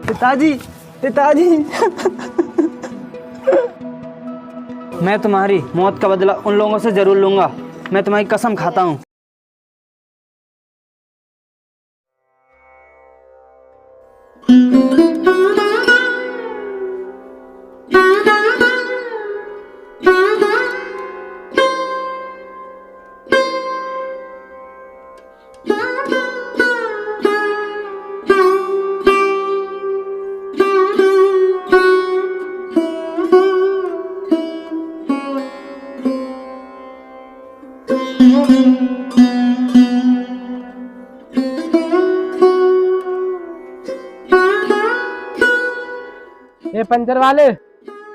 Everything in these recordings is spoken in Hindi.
पिताजी, पिताजी। मैं तुम्हारी मौत का बदला उन लोगों से जरूर लूंगा। मैं तुम्हारी कसम खाता हूँ। ये पंचर वाले।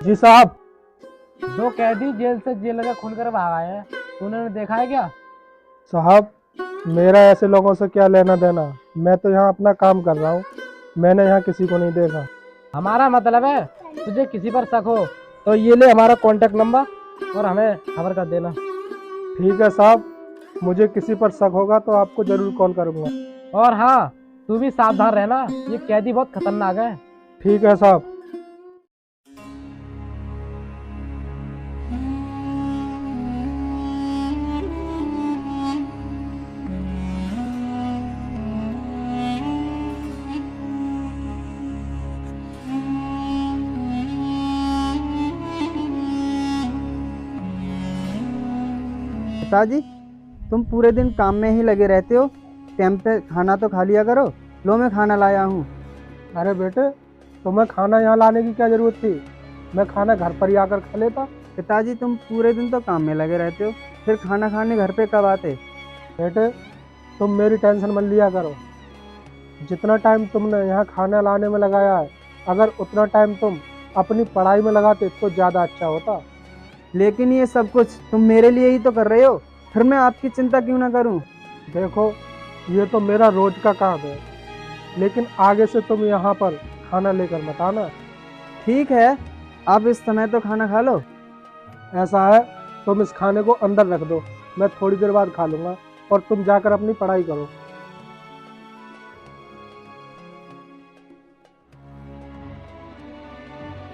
जी साहब। दो कैदी जेल से जेल का खुलकर भाग आए हैं, उन्होंने देखा है क्या? साहब, मेरा ऐसे लोगों से क्या लेना देना। मैं तो यहाँ अपना काम कर रहा हूँ। मैंने यहाँ किसी को नहीं देखा। हमारा मतलब है तुझे किसी पर शक हो तो ये ले हमारा कांटेक्ट नंबर और हमें खबर कर देना। ठीक है साहब, मुझे किसी पर शक होगा तो आपको जरूर कॉल करूँगा। और हाँ, तू भी सावधान रहना, ये कैदी बहुत खतरनाक है। ठीक है साहब। पिताजी, तुम पूरे दिन काम में ही लगे रहते हो। टाइम पे खाना तो खा लिया करो। लो, मैं खाना लाया हूँ। अरे बेटे, तुम्हें खाना यहाँ लाने की क्या जरूरत थी? मैं खाना घर पर ही आकर खा लेता। पिताजी, तुम पूरे दिन तो काम में लगे रहते हो, फिर खाना खाने घर पे कब आते? बेटे, तुम मेरी टेंशन मत लिया करो। जितना टाइम तुमने यहाँ खाना लाने में लगाया है, अगर उतना टाइम तुम अपनी पढ़ाई में लगाते तो ज़्यादा अच्छा होता। लेकिन ये सब कुछ तुम मेरे लिए ही तो कर रहे हो, फिर मैं आपकी चिंता क्यों ना करूं? देखो, ये तो मेरा रोज का काम है, लेकिन आगे से तुम यहाँ पर खाना लेकर मत आना। ठीक है, आप इस समय तो खाना खा लो। ऐसा है, तुम इस खाने को अंदर रख दो, मैं थोड़ी देर बाद खा लूँगा और तुम जाकर अपनी पढ़ाई करो।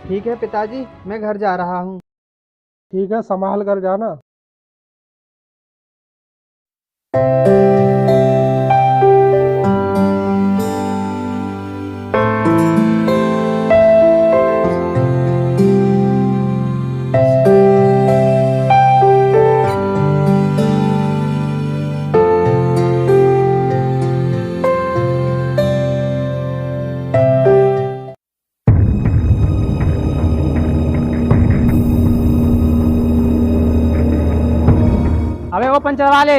ठीक है पिताजी, मैं घर जा रहा हूँ। ठीक है, संभाल कर जाना। अबे वो पंचर वाले,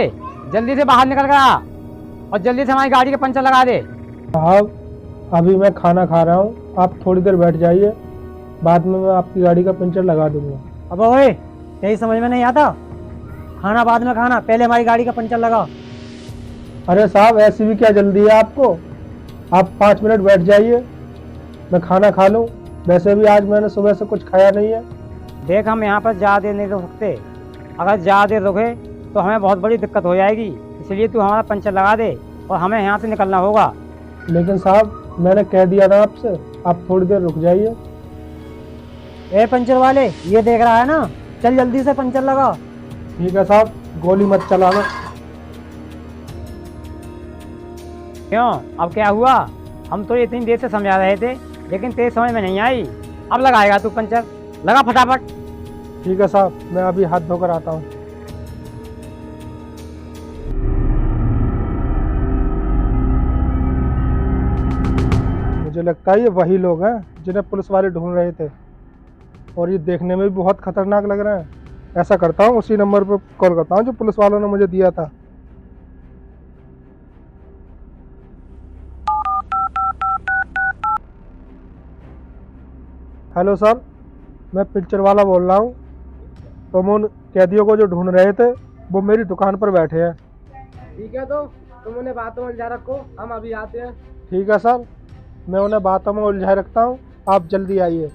जल्दी से बाहर निकल कर आ और जल्दी से हमारी गाड़ी के पंचर लगा दे। साहब, अभी मैं खाना खा रहा हूँ, आप थोड़ी देर बैठ जाइए, बाद में मैं आपकी गाड़ी का पंचर लगा दूंगा। अब ओए, यही समझ में नहीं आता? खाना बाद में खाना, पहले हमारी गाड़ी का पंचर लगा। अरे साहब, ऐसी भी क्या जल्दी है आपको? आप 5 मिनट बैठ जाइए, मैं खाना खा लूँ। वैसे भी आज मैंने सुबह से कुछ खाया नहीं है। देख, हम यहाँ पर ज़्यादा देर नहीं रुक सकते। अगर ज़्यादा देर रुके तो हमें बहुत बड़ी दिक्कत हो जाएगी, इसलिए तू हमारा पंचर लगा दे और हमें यहाँ से निकलना होगा। लेकिन साहब, मैंने कह दिया था आपसे, आप थोड़ी देर रुक जाइए। ए पंचर वाले, ये देख रहा है ना, चल जल्दी से पंचर लगा। ठीक है साहब, गोली मत चलाना। क्यों, अब क्या हुआ? हम तो इतनी देर से समझा रहे थे, लेकिन तेरे समझ में नहीं आई। अब लगाएगा तू पंचर, लगा फटाफट। ठीक है साहब, मैं अभी हाथ धोकर आता हूँ। मुझे लगता है ये वही लोग हैं जिन्हें पुलिस वाले ढूंढ रहे थे, और ये देखने में भी बहुत खतरनाक लग रहे हैं। ऐसा करता हूँ, उसी नंबर पर कॉल करता हूँ जो पुलिस वालों ने मुझे दिया था। हेलो सर, मैं पिक्चर वाला बोल रहा हूँ। तुम उन कैदियों को जो ढूंढ रहे थे, वो मेरी दुकान पर बैठे हैं। ठीक है, तो तुम उन्हें बातों में उलझा रखो, हम अभी आते हैं। ठीक है सर, मैं उन्हें बातों में उलझाए रखता हूँ, आप जल्दी आइए।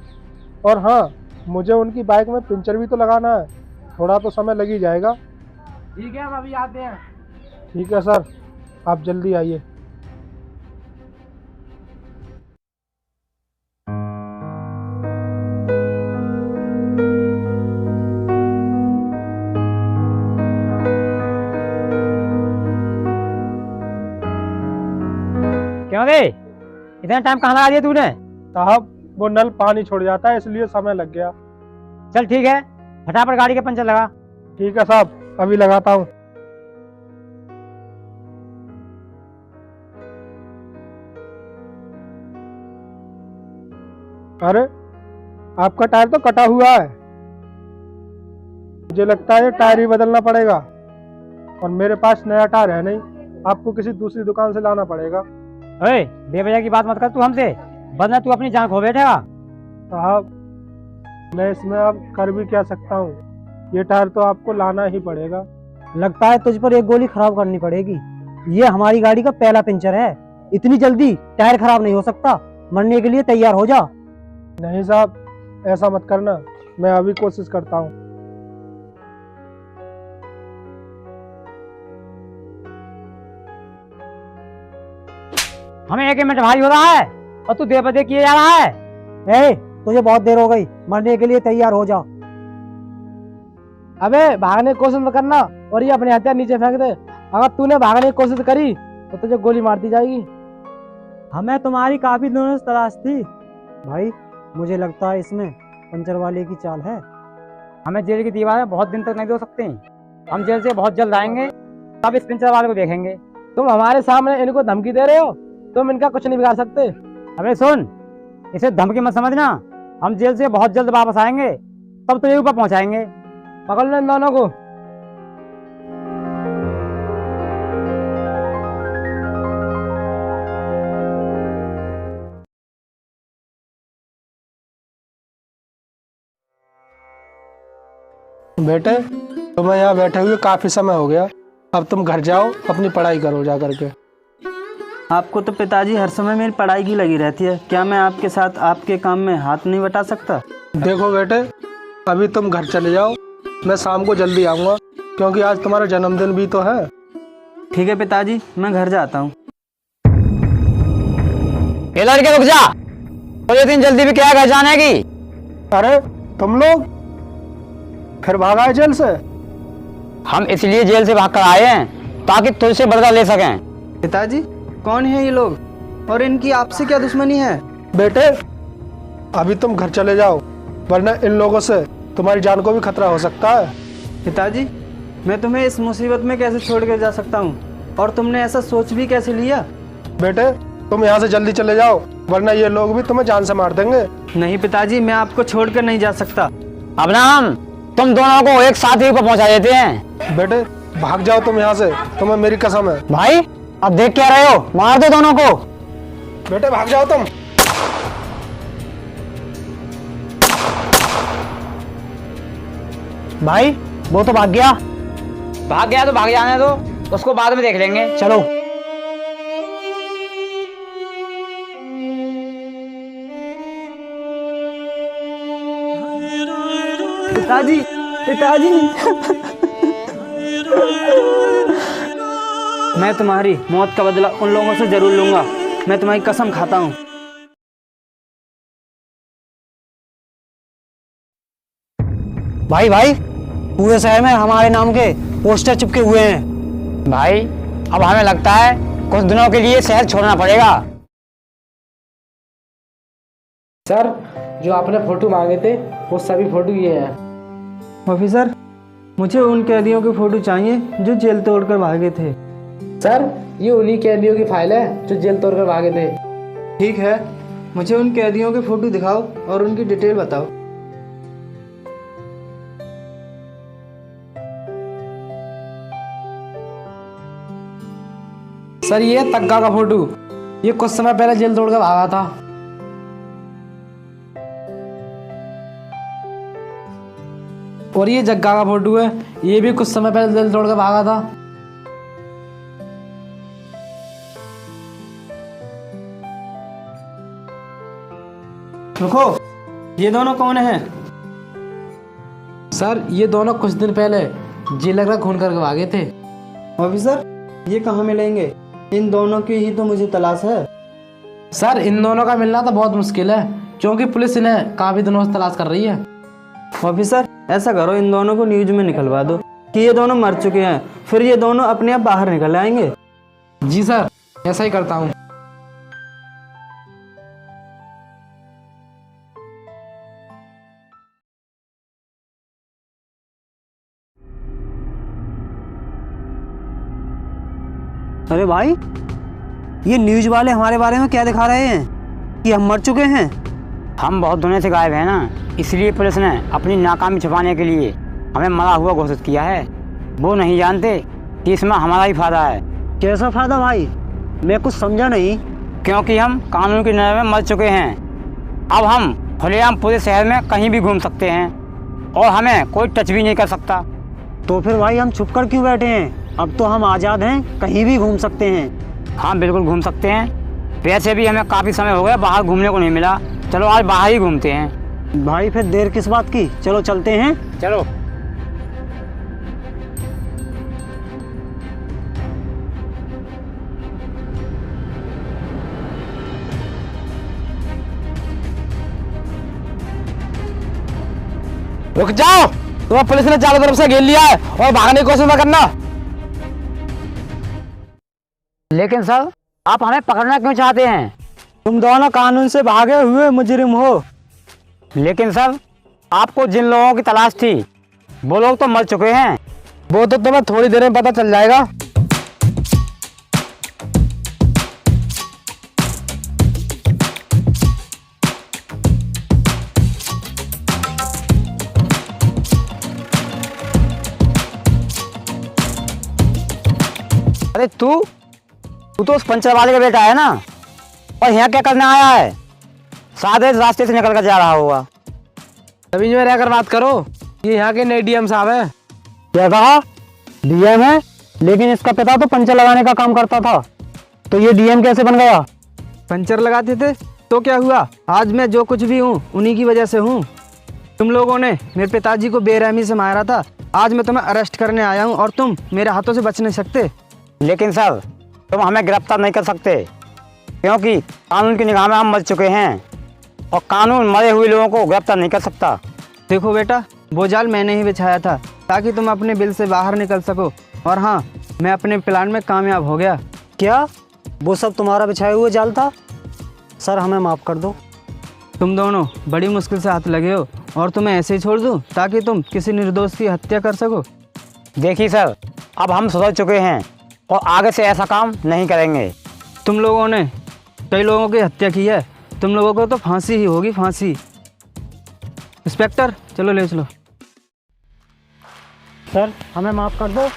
और हाँ, मुझे उनकी बाइक में पंचर भी तो लगाना है, थोड़ा तो समय लग ही जाएगा। ठीक है, हम अभी आते हैं। ठीक है सर, आप जल्दी आइए। क्यों रे, इतना टाइम कहाँ लगा दिया तूने? साहब वो नल पानी छोड़ जाता है इसलिए समय लग गया। चल ठीक है, फटाफट गाड़ी का पंचर लगा। ठीक है साहब, अभी लगाता हूँ। अरे आपका टायर तो कटा हुआ है, मुझे लगता है टायर ही बदलना पड़ेगा और मेरे पास नया टायर है नहीं, आपको किसी दूसरी दुकान से लाना पड़ेगा। ओए, बेवजह की बात मत कर तू हमसे, वरना तू अपनी जान खो बैठेगा। साहब मैं इसमें अब कर भी क्या सकता हूँ, ये टायर तो आपको लाना ही पड़ेगा। लगता है तुझ पर एक गोली खराब करनी पड़ेगी। ये हमारी गाड़ी का पहला पंचर है, इतनी जल्दी टायर खराब नहीं हो सकता। मरने के लिए तैयार हो जा। नहीं साहब, ऐसा मत करना, मैं अभी कोशिश करता हूँ। हमें 1 मिनट भारी हो रहा है और तू बेवजह किए जा रहा है। तुझे बहुत देर हो गई, मरने के लिए तैयार हो जा। अबे भागने की कोशिश मत करना और ये अपने हथियार नीचे फेंक दे। अगर तूने भागने की कोशिश करी तो तुझे गोली मार दी जाएगी। हमें तुम्हारी काफी दिनों से तलाश थी भाई। मुझे लगता है इसमें पंचर वाले की चाल है। हमें जेल की दीवारें बहुत दिन तक नहीं दो सकते, हम जेल से बहुत जल्द आएंगे, तब इस पंचर वाले को देखेंगे। तुम हमारे सामने इनको धमकी दे रहे हो, तुम इनका कुछ नहीं बिगाड़ सकते। अबे सुन, इसे धमकी मत समझना, हम जेल से बहुत जल्द वापस आएंगे, तब तुझे ऊपर पहुंचाएंगे। पकड़ लो इन दोनों को। बेटे तुम्हें यहाँ बैठे हुए काफी समय हो गया, अब तुम घर जाओ, अपनी पढ़ाई करो जा करके। आपको तो पिताजी हर समय मेरी पढ़ाई की लगी रहती है, क्या मैं आपके साथ आपके काम में हाथ नहीं बटा सकता? देखो बेटे, अभी तुम घर चले जाओ, मैं शाम को जल्दी आऊँगा क्योंकि आज तुम्हारा जन्मदिन भी तो है। ठीक है पिताजी, मैं घर जाता हूँ। ये लड़के रुक जा, तो ये दिन जल्दी भी क्या घर जाने की? अरे तुम लोग फिर भागा है जेल से? हम इसलिए जेल से भागकर आए हैं ताकि तुझसे बदला ले सकें। पिताजी कौन है ये लोग और इनकी आपसे क्या दुश्मनी है? बेटे अभी तुम घर चले जाओ, वरना इन लोगों से तुम्हारी जान को भी खतरा हो सकता है। पिताजी मैं तुम्हें इस मुसीबत में कैसे छोड़ कर जा सकता हूँ, और तुमने ऐसा सोच भी कैसे लिया? बेटे तुम यहाँ से जल्दी चले जाओ, वरना ये लोग भी तुम्हें जान से मार देंगे। नहीं पिताजी, मैं आपको छोड़कर नहीं जा सकता। अब ना हम तुम दोनों को एक साथ ही ऊपर पहुंचा देते हैं। बेटे भाग जाओ तुम यहाँ से, तुम्हें मेरी कसम है। भाई अब देख क्या रहे हो, मार दो दोनों को। बेटे भाग जाओ तुम। भाई वो तो भाग गया तो भाग जाने दो, उसको बाद में देख लेंगे। चलो। पिताजी पिताजी मैं तुम्हारी मौत का बदला उन लोगों से जरूर लूंगा, मैं तुम्हारी कसम खाता हूँ। भाई पूरे शहर में हमारे नाम के पोस्टर चिपके हुए हैं। भाई अब हमें लगता है कुछ दिनों के लिए शहर छोड़ना पड़ेगा। सर जो आपने फोटो मांगे थे वो सभी फोटो ये हैं। ऑफिसर मुझे उन कैदियों के फोटो चाहिए जो जेल तोड़कर भागे थे। सर ये उन्हीं कैदियों की फाइल है जो जेल तोड़कर भागे थे। ठीक है, मुझे उन कैदियों के फोटो दिखाओ और उनकी डिटेल बताओ। सर ये है तग्गा का फोटो, ये कुछ समय पहले जेल तोड़कर भागा था। और ये जग्गा का फोटो है, ये भी कुछ समय पहले जेल तोड़कर भागा था। रुको, ये दोनों कौन हैं? सर ये दोनों कुछ दिन पहले जेल लगा खून करके भागे थे। ऑफिसर ये कहाँ मिलेंगे? इन दोनों की ही तो मुझे तलाश है। सर इन दोनों का मिलना तो बहुत मुश्किल है क्योंकि पुलिस इन्हें काफी दिनों से तलाश कर रही है। ऑफिसर ऐसा करो, इन दोनों को न्यूज में निकलवा दो कि ये दोनों मर चुके हैं, फिर ये दोनों अपने आप बाहर निकल आएंगे। जी सर ऐसा ही करता हूँ। अरे भाई, ये न्यूज वाले हमारे बारे में क्या दिखा रहे हैं कि हम मर चुके हैं। हम बहुत दुनिया से गायब हैं ना, इसलिए पुलिस ने अपनी नाकामी छुपाने के लिए हमें मरा हुआ घोषित किया है। वो नहीं जानते कि इसमें हमारा ही फायदा है। कैसा फायदा भाई? मैं कुछ समझा नहीं। क्योंकि हम कानून की नज़र में मर चुके हैं। अब हम खुलेआम पूरे शहर में कहीं भी घूम सकते हैं और हमें कोई टच भी नहीं कर सकता। तो फिर भाई हम छुप कर क्यों बैठे हैं? अब तो हम आज़ाद हैं, कहीं भी घूम सकते हैं। हाँ बिल्कुल घूम सकते हैं। वैसे भी हमें काफ़ी समय हो गया बाहर घूमने को नहीं मिला। चलो आज बाहर ही घूमते हैं। भाई फिर देर किस बात की, चलो चलते हैं। चलो। रुक जाओ, तुम्हें पुलिस ने चारों तरफ से घेर लिया है और भागने की कोशिश मत करना। लेकिन सर, आप हमें पकड़ना क्यों चाहते हैं? तुम दोनों कानून से भागे हुए मुजरिम हो। लेकिन सर, आपको जिन लोगों की तलाश थी वो लोग तो मर चुके हैं। वो तो तुम्हें थोड़ी देर में पता चल जाएगा। अरे तू तो उस पंचर वाले का बेटा है ना, और यहाँ क्या करने आया है? शायद इस रास्ते से निकल कर जा रहा होगा। तभी में रहकर बात करो, ये यहाँ के नए डीएम साहब है। क्या कहा? डीएम है? लेकिन इसका पिता तो पंचर लगाने का काम करता था, तो ये डीएम कैसे बन गया? पंचर लगाते थे तो क्या हुआ? आज मैं जो कुछ भी हूँ उन्हीं की वजह से हूँ। तुम लोगों ने मेरे पिताजी को बेरहमी से मारा था, आज मैं तुम्हें अरेस्ट करने आया हूँ और तुम मेरे हाथों से बच नहीं सकते। लेकिन सर, तुम हमें गिरफ्तार नहीं कर सकते क्योंकि कानून की निगाह में हम मर चुके हैं और कानून मरे हुए लोगों को गिरफ्तार नहीं कर सकता। देखो बेटा, वो जाल मैंने ही बिछाया था ताकि तुम अपने बिल से बाहर निकल सको, और हाँ, मैं अपने प्लान में कामयाब हो गया। क्या वो सब तुम्हारा बिछाया हुआ जाल था? सर हमें माफ़ कर दो। तुम दोनों बड़ी मुश्किल से हाथ लगे हो और तुम्हें ऐसे ही छोड़ दूँ ताकि तुम किसी निर्दोष की हत्या कर सको? देखिए सर, अब हम सुधर चुके हैं और आगे से ऐसा काम नहीं करेंगे। तुम लोगों ने कई लोगों की हत्या की है, तुम लोगों को तो फांसी ही होगी, फांसी। इंस्पेक्टर चलो ले चलो। सर हमें माफ़ कर दो।